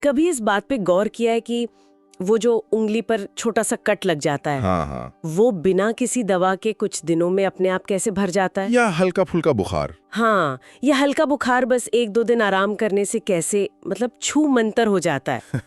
कभी इस बात पे गौर किया है कि वो जो उंगली पर छोटा सा कट लग जाता है, हाँ, वो बिना किसी दवा के कुछ दिनों में अपने आप कैसे भर जाता है? या हल्का फुल्का बुखार। हाँ, यह हल्का बुखार बस 1-2 दिन आराम करने से कैसे छू मंतर हो जाता है।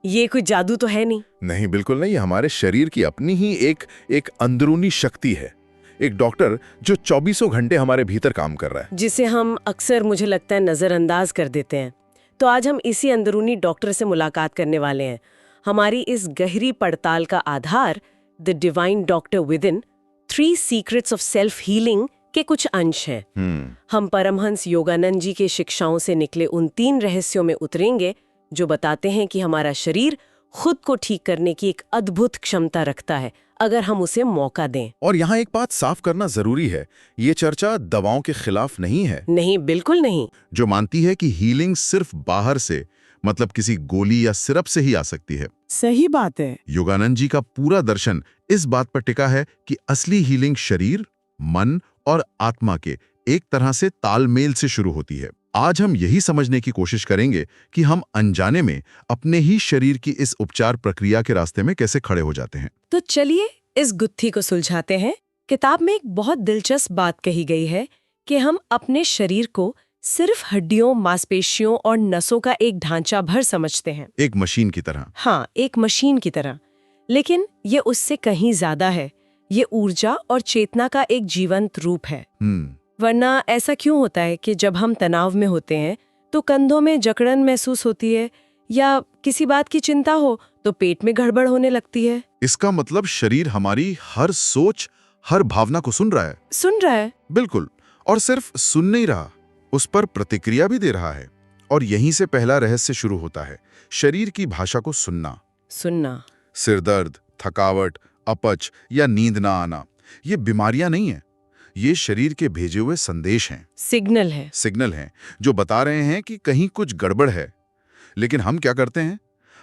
ये कोई जादू तो है नहीं। नहीं, बिल्कुल नहीं। हमारे शरीर की अपनी ही एक अंदरूनी शक्ति है, एक डॉक्टर जो 24 घंटे हमारे भीतर काम कर रहा है, जिसे हम अक्सर मुझे लगता है नजरअंदाज कर देते हैं। तो आज हम इसी अंदरूनी डॉक्टर से मुलाकात करने वाले हैं। हमारी इस गहरी पड़ताल का आधार the divine doctor within 3 secrets of self healing के कुछ अंश हैं। हम परमहंस योगानंद जी के शिक्षाओं से निकले उन 3 रहस्यों में उतरेंगे जो बताते हैं कि हमारा शरीर खुद को ठीक करने की एक अद्भुत क्षमता रखता है अगर हम उसे मौका दें। और यहाँ एक बात साफ करना जरूरी है, ये चर्चा दवाओं के खिलाफ नहीं है। नहीं, बिल्कुल नहीं। जो मानती है कि हीलिंग सिर्फ बाहर से, मतलब किसी गोली या सिरप से ही आ सकती है। सही बात है। योगानंद जी का पूरा दर्शन इस बात पर टिका है कि असली हीलिंग शरीर, मन और आत्मा के एक तरह से तालमेल से शुरू होती है। आज हम यही समझने की कोशिश करेंगे कि हम अनजाने में अपने ही शरीर की इस उपचार प्रक्रिया के रास्ते में कैसे खड़े हो जाते हैं। तो चलिए इस गुत्थी को सुलझाते हैं। किताब में एक बहुत दिलचस्प बात कही गई है कि हम अपने शरीर को सिर्फ हड्डियों, मांसपेशियों और नसों का एक ढांचा भर समझते हैं, एक मशीन की तरह। हाँ, एक मशीन की तरह। लेकिन ये उससे कहीं ज्यादा है। ये ऊर्जा और चेतना का एक जीवंत रूप है। वरना ऐसा क्यों होता है कि जब हम तनाव में होते हैं तो कंधों में जकड़न महसूस होती है, या किसी बात की चिंता हो तो पेट में गड़बड़ होने लगती है? इसका मतलब शरीर हमारी हर सोच, हर भावना को सुन रहा है। सुन रहा है। बिल्कुल। और सिर्फ सुन नहीं रहा, उस पर प्रतिक्रिया भी दे रहा है। और यहीं से पहला रहस्य शुरू होता है, शरीर की भाषा को सुनना। सिरदर्द, थकावट, अपच या नींद ना आना, ये बीमारियां नहीं है, ये शरीर के भेजे हुए संदेश हैं। सिग्नल हैं जो बता रहे हैं कि कहीं कुछ गड़बड़ है। लेकिन हम क्या करते हैं?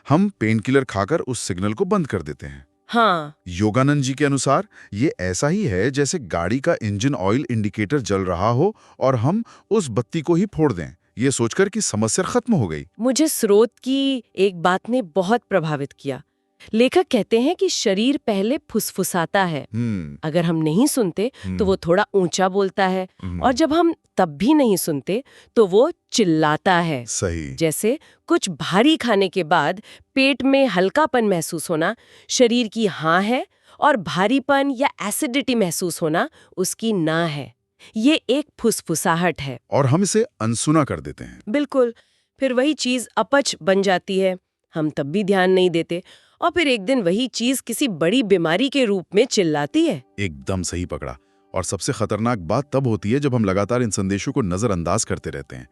हम पेन किलर खाकर उस सिग्नल को बंद कर देते हैं। हाँ। योगानंद जी के अनुसार ये ऐसा ही है जैसे गाड़ी का इंजन ऑयल इंडिकेटर जल रहा हो और हम उस बत्ती को ही फोड़ दें, ये सोचकर कि समस्या खत्म हो गई। मुझे स्रोत की एक बात ने बहुत प्रभावित किया। लेखक कहते हैं कि शरीर पहले फुसफुसाता है। अगर हम नहीं सुनते तो वो थोड़ा ऊंचा बोलता है, और जब हम तब भी नहीं सुनते तो वो चिल्लाता है। सही। जैसे कुछ भारी खाने के बाद पेट में हल्कापन महसूस होना शरीर की हाँ है, और भारीपन या एसिडिटी महसूस होना उसकी ना है। ये एक फुसफुसाहट है और हम इसे अनसुना कर देते हैं। बिल्कुल। फिर वही चीज अपच बन जाती है, हम तब भी ध्यान नहीं देते, और फिर एक दिन वही चीज किसी बड़ी बीमारी के रूप में चिल्लाती है। एकदम सही पकड़ा। और सबसे खतरनाक बात तब होती है जब हम लगातार इन संदेशों को नजरअंदाज करते रहते हैं।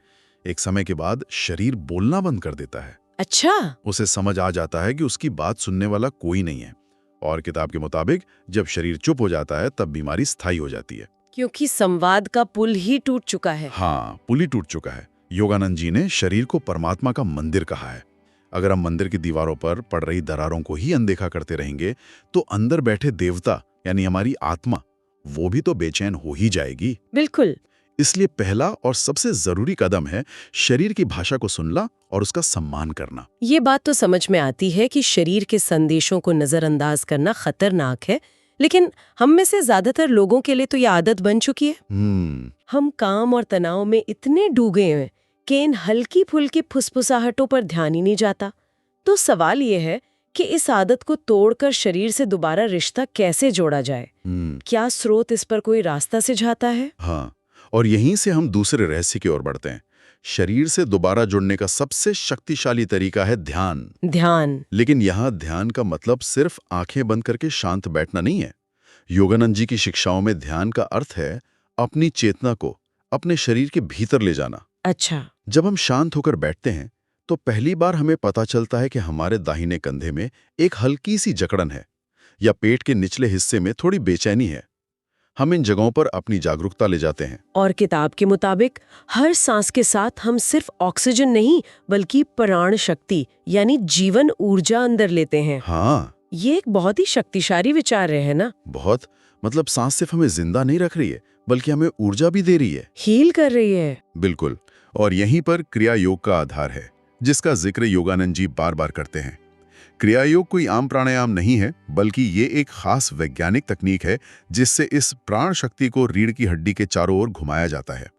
एक समय के बाद शरीर बोलना बंद कर देता है। अच्छा। उसे समझ आ जाता है कि उसकी बात सुनने वाला कोई नहीं है। और किताब के मुताबिक जब शरीर चुप हो जाता है तब बीमारी स्थायी हो जाती है, क्योंकि संवाद का पुल ही टूट चुका है। हाँ, पुल ही टूट चुका है। योगानंद जी ने शरीर को परमात्मा का मंदिर कहा है। अगर हम मंदिर की दीवारों पर पड़ रही दरारों को ही अनदेखा करते रहेंगे तो अंदर बैठे देवता यानी हमारी आत्मा, वो भी तो बेचैन हो ही जाएगी। बिल्कुल। इसलिए पहला और सबसे जरूरी कदम है शरीर की भाषा को सुनना और उसका सम्मान करना। ये बात तो समझ में आती है कि शरीर के संदेशों को नजरअंदाज करना खतरनाक है, लेकिन हम में से ज्यादातर लोगों के लिए तो ये आदत बन चुकी है। हम काम और तनाव में इतने डूबे हैं कि इन हल्की फुल्की फुसफुसाहटों पर ध्यान ही नहीं जाता। तो सवाल ये है कि इस आदत को तोड़कर शरीर से दोबारा रिश्ता कैसे जोड़ा जाए? क्या स्रोत इस पर कोई रास्ता सुझाता है? हाँ, और यहीं से हम दूसरे रहस्य की ओर बढ़ते हैं। शरीर से दोबारा जुड़ने का सबसे शक्तिशाली तरीका है ध्यान। लेकिन यहाँ ध्यान का मतलब सिर्फ आंखें बंद करके शांत बैठना नहीं है। योगानंद जी की शिक्षाओं में ध्यान का अर्थ है अपनी चेतना को अपने शरीर के भीतर ले जाना। अच्छा। जब हम शांत होकर बैठते हैं तो पहली बार हमें पता चलता है कि हमारे दाहिने कंधे में एक हल्की सी जकड़न है, या पेट के निचले हिस्से में थोड़ी बेचैनी है। हम इन जगहों पर अपनी जागरूकता ले जाते हैं। और किताब के मुताबिक हर सांस के साथ हम सिर्फ ऑक्सीजन नहीं बल्कि प्राण शक्ति यानी जीवन ऊर्जा अंदर लेते हैं। हाँ, ये एक बहुत ही शक्तिशाली विचार है ना? बहुत। मतलब सांस सिर्फ हमें जिंदा नहीं रख रही है बल्कि हमें ऊर्जा भी दे रही है, हील कर रही है। बिल्कुल। और यहीं पर क्रिया योग का आधार है। जिसका जिक्र योगानंद जी बार बार करते हैं। क्रिया योग कोई आम प्राणायाम नहीं है, बल्कि ये एक खास वैज्ञानिक तकनीक है जिससे इस प्राण शक्ति को रीढ़ की हड्डी के चारों ओर घुमाया जाता है।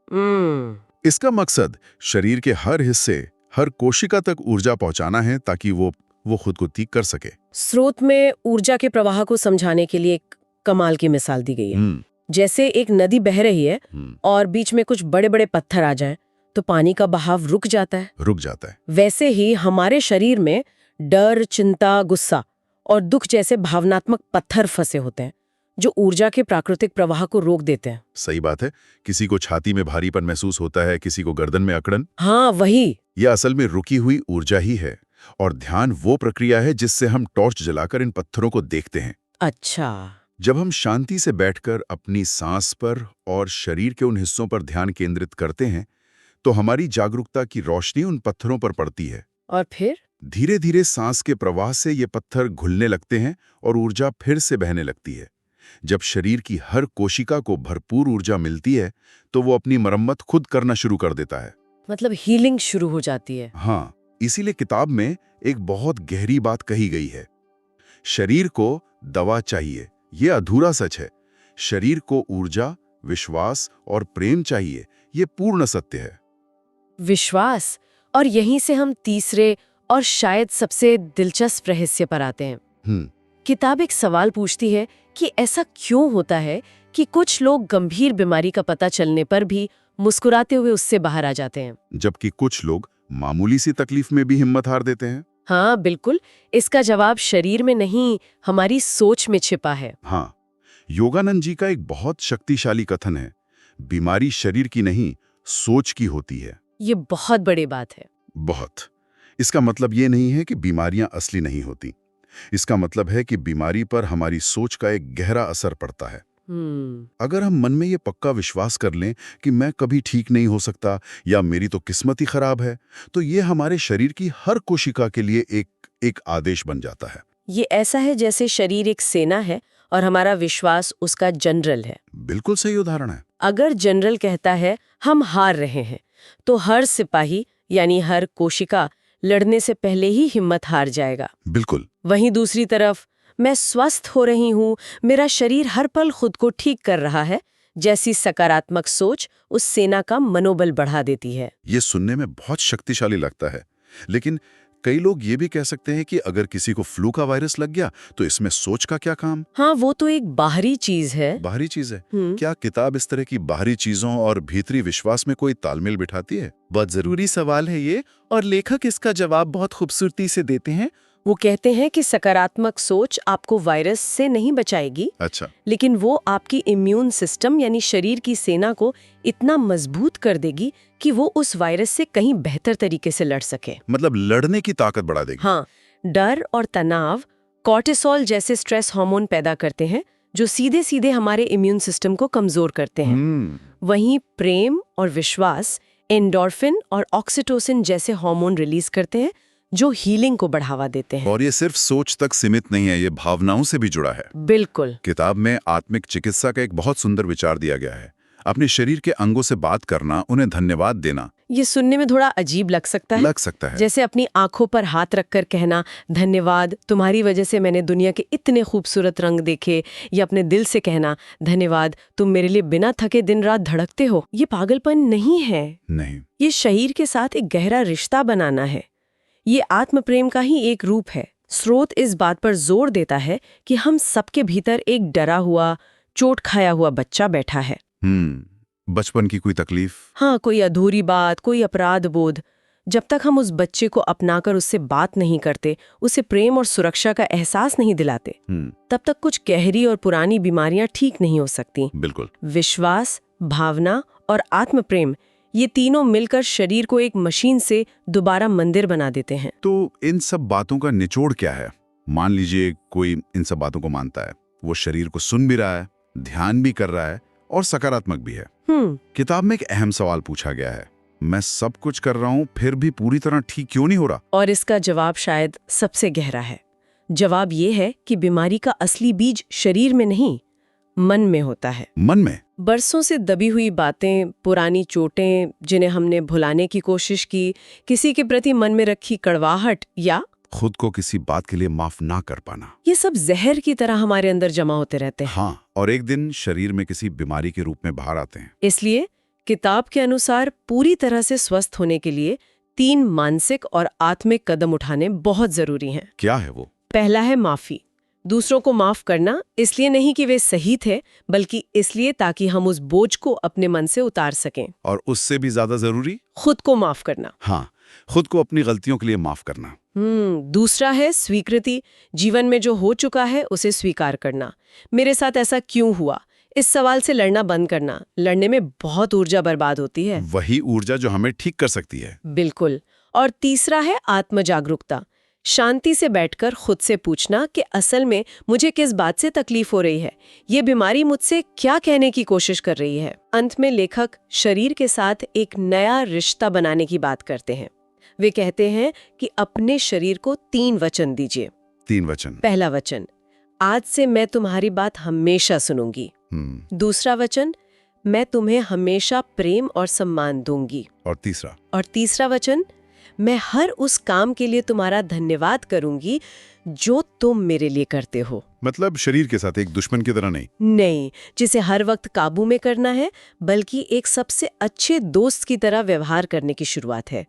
इसका मकसद शरीर के हर हिस्से, हर कोशिका तक ऊर्जा पहुंचाना है ताकि वो खुद को ठीक कर सके। स्रोत में ऊर्जा के प्रवाह को समझाने के लिए एक कमाल की मिसाल दी गई है। जैसे एक नदी बह रही है और बीच में कुछ बड़े बड़े पत्थर आ जाएं, तो पानी का बहाव रुक जाता है। वैसे ही हमारे शरीर में डर, चिंता, गुस्सा और दुख जैसे भावनात्मक पत्थर फंसे होते हैं जो ऊर्जा के प्राकृतिक प्रवाह को रोक देते हैं। सही बात है। किसी को छाती में भारीपन महसूस होता है, किसी को गर्दन में अकड़न। हाँ, वही। यह असल में रुकी हुई ऊर्जा ही है, और ध्यान वो प्रक्रिया है जिससे हम टॉर्च जलाकर इन पत्थरों को देखते हैं। अच्छा। जब हम शांति से बैठकर अपनी सांस पर और शरीर के उन हिस्सों पर ध्यान केंद्रित करते हैं, तो हमारी जागरूकता की रोशनी उन पत्थरों पर पड़ती है। और फिर धीरे धीरे सांस के प्रवाह से ये पत्थर घुलने लगते हैं और ऊर्जा फिर से बहने लगती है। जब शरीर की हर कोशिका को भरपूर ऊर्जा मिलती है, तो वो अपनी मरम्मत खुद करना शुरू कर देता है। मतलब हीलिंग शुरू हो जाती है। हाँ, इसीलिए किताब में एक बहुत गहरी बात कही गई है। शरीर को दवा चाहिए, ये अधूरा सच है। शरीर को ऊर्जा, विश्वास और प्रेम चाहिए, ये पूर्ण सत्य है। विश्वास, और यहीं से हम तीसरे और शायद सबसे दिलचस्प रहस्य पर आते हैं। किताब एक सवाल पूछती है कि ऐसा क्यों होता है कि कुछ लोग गंभीर बीमारी का पता चलने पर भी मुस्कुराते हुए उससे बाहर आ जाते हैं, जबकि कुछ लोग मामूली सी तकलीफ में भी हिम्मत हार देते हैं। हाँ बिल्कुल, इसका जवाब शरीर में नहीं, हमारी सोच में छिपा है। हाँ, योगानंद जी का एक बहुत शक्तिशाली कथन है, बीमारी शरीर की नहीं, सोच की होती है। ये बहुत बड़ी बात है। बहुत। इसका मतलब ये नहीं है कि बीमारियां असली नहीं होती। इसका मतलब है कि बीमारी पर हमारी सोच का एक गहरा असर पड़ता है। अगर हम मन में ये पक्का विश्वास कर लें कि मैं कभी ठीक नहीं हो सकता या मेरी तो किस्मत ही खराब है, तो ये हमारे शरीर की हर कोशिका के लिए एक आदेश बन जाता है। ये ऐसा है जैसे शरीर एक सेना है और हमारा विश्वास उसका जनरल है। बिल्कुल सही उदाहरण है। अगर जनरल कहता है हम हार रहे हैं, तो हर सिपाही यानी हर कोशिका लड़ने से पहले ही हिम्मत हार जाएगा। बिल्कुल। वहीं दूसरी तरफ, मैं स्वस्थ हो रही हूँ, मेरा शरीर हर पल खुद को ठीक कर रहा है, जैसी सकारात्मक सोच उस सेना का मनोबल बढ़ा देती है। ये सुनने में बहुत शक्तिशाली लगता है, लेकिन कई लोग ये भी कह सकते हैं कि अगर किसी को फ्लू का वायरस लग गया तो इसमें सोच का क्या काम? हाँ, वो तो एक बाहरी चीज है। बाहरी चीज है। क्या किताब इस तरह की बाहरी चीजों और भीतरी विश्वास में कोई तालमेल बिठाती है? बहुत जरूरी सवाल है ये, और लेखक इसका जवाब बहुत खूबसूरती से देते हैं। वो कहते हैं कि सकारात्मक सोच आपको वायरस से नहीं बचाएगी, अच्छा, लेकिन वो आपकी इम्यून सिस्टम यानी शरीर की सेना को इतना मजबूत कर देगी कि वो उस वायरस से कहीं बेहतर तरीके से लड़ सके। मतलब लड़ने की ताकत बढ़ा देगी। हाँ, डर और तनाव कॉर्टिसोल जैसे स्ट्रेस हार्मोन पैदा करते हैं जो सीधे सीधे हमारे इम्यून सिस्टम को कमजोर करते हैं। वहीं प्रेम और विश्वास एंडोर्फिन और ऑक्सीटोसिन जैसे हार्मोन रिलीज करते हैं जो हीलिंग को बढ़ावा देते हैं। और ये सिर्फ सोच तक सीमित नहीं है, ये भावनाओं से भी जुड़ा है। बिल्कुल। किताब में आत्मिक चिकित्सा का एक बहुत सुंदर विचार दिया गया है, अपने शरीर के अंगों से बात करना, उन्हें धन्यवाद देना। ये सुनने में थोड़ा अजीब लग सकता है। जैसे अपनी आंखों पर हाथ रखकर कहना, धन्यवाद, तुम्हारी वजह से मैंने दुनिया के इतने खूबसूरत रंग देखे, या अपने दिल से कहना, धन्यवाद, तुम मेरे लिए बिना थके दिन रात धड़कते हो। ये पागलपन नहीं है। नहीं, ये शरीर के साथ एक गहरा रिश्ता बनाना है। ये आत्म प्रेम का ही एक रूप है। स्रोत इस बात पर जोर देता है कि हम सबके भीतर एक डरा हुआ, चोट खाया हुआ बच्चा बैठा है। बचपन की कोई तकलीफ, हाँ, कोई अधूरी बात, कोई अपराध बोध। जब तक हम उस बच्चे को अपनाकर उससे बात नहीं करते, उसे प्रेम और सुरक्षा का एहसास नहीं दिलाते, तब तक कुछ गहरी और पुरानी बीमारियां ठीक नहीं हो सकती। बिल्कुल। विश्वास, भावना और आत्म प्रेम, ये तीनों मिलकर शरीर को एक मशीन से दोबारा मंदिर बना देते हैं। तो इन सब बातों का निचोड़ क्या है? मान लीजिए कोई इन सब बातों को मानता है, वो शरीर को सुन भी रहा है, ध्यान भी कर रहा है और सकारात्मक भी है। किताब में एक अहम सवाल पूछा गया है, मैं सब कुछ कर रहा हूं फिर भी पूरी तरह ठीक क्यों नहीं हो रहा? और इसका जवाब शायद सबसे गहरा है। जवाब ये है कि बीमारी का असली बीज शरीर में नहीं, मन में होता है। मन में? बरसों से दबी हुई बातें, पुरानी चोटें जिन्हें हमने भुलाने की कोशिश की, किसी के प्रति मन में रखी कड़वाहट या खुद को किसी बात के लिए माफ ना कर पाना, ये सब जहर की तरह हमारे अंदर जमा होते रहते हैं। हाँ, और एक दिन शरीर में किसी बीमारी के रूप में बाहर आते हैं। इसलिए किताब के अनुसार पूरी तरह से स्वस्थ होने के लिए 3 मानसिक और आत्मिक कदम उठाने बहुत जरूरी हैं। क्या है वो? पहला है माफी। दूसरों को माफ करना, इसलिए नहीं कि वे सही थे, बल्कि इसलिए ताकि हम उस बोझ को अपने मन से उतार सकें। और उससे भी ज्यादा जरूरी, खुद को माफ करना। हाँ, खुद को अपनी गलतियों के लिए माफ करना। दूसरा है स्वीकृति। जीवन में जो हो चुका है उसे स्वीकार करना। मेरे साथ ऐसा क्यों हुआ, इस सवाल से लड़ना बंद करना। लड़ने में बहुत ऊर्जा बर्बाद होती है। वही ऊर्जा जो हमें ठीक कर सकती है। बिल्कुल। और तीसरा है आत्म जागरूकता। शांति से बैठकर खुद से पूछना कि असल में मुझे किस बात से तकलीफ हो रही है, ये बीमारी मुझसे क्या कहने की कोशिश कर रही है। अंत में लेखक शरीर के साथ एक नया रिश्ता बनाने की बात करते हैं। वे कहते हैं कि अपने शरीर को 3 वचन दीजिए। 3 वचन? पहला वचन, आज से मैं तुम्हारी बात हमेशा सुनूंगी। दूसरा वचन, मैं तुम्हें हमेशा प्रेम और सम्मान दूंगी। और तीसरा वचन, मैं हर उस काम के लिए तुम्हारा धन्यवाद करूंगी जो तुम मेरे लिए करते हो। मतलब शरीर के साथ एक दुश्मन की तरह नहीं? नहीं, जिसे हर वक्त काबू में करना है, बल्कि एक सबसे अच्छे दोस्त की तरह व्यवहार करने की शुरुआत है।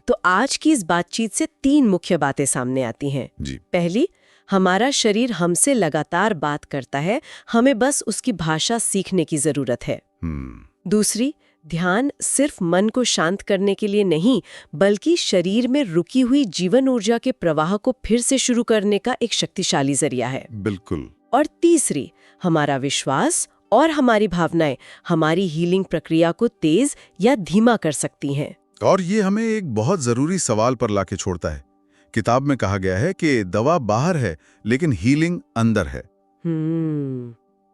तो आज की इस बातचीत से 3 मुख्य बातें सामने आती हैं। जी। पहली, हमारा शरीर हमसे लगातार बात करता है, हमें बस उसकी भाषा सीखने की जरूरत है। दूसरी, ध्यान सिर्फ मन को शांत करने के लिए नहीं, बल्कि शरीर में रुकी हुई जीवन ऊर्जा के प्रवाह को फिर से शुरू करने का एक शक्तिशाली जरिया है। बिल्कुल। और तीसरी, हमारा विश्वास और हमारी भावनाएं हमारी हीलिंग प्रक्रिया को तेज या धीमा कर सकती हैं। और ये हमें एक बहुत जरूरी सवाल पर लाके छोड़ता है। किताब में कहा गया है कि दवा बाहर है, लेकिन हीलिंग अंदर है।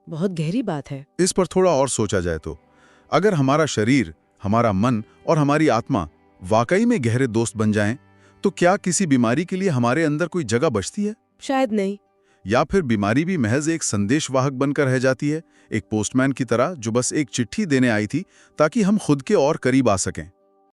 बहुत गहरी बात है। इस पर थोड़ा और सोचा जाए तो, अगर हमारा शरीर, हमारा मन और हमारी आत्मा वाकई में गहरे दोस्त बन जाएं, तो क्या किसी बीमारी के लिए हमारे अंदर कोई जगह बचती है? शायद नहीं। या फिर बीमारी भी महज एक संदेशवाहक बनकर रह जाती है, एक पोस्टमैन की तरह जो बस एक चिट्ठी देने आई थी ताकि हम खुद के और करीब आ सकें।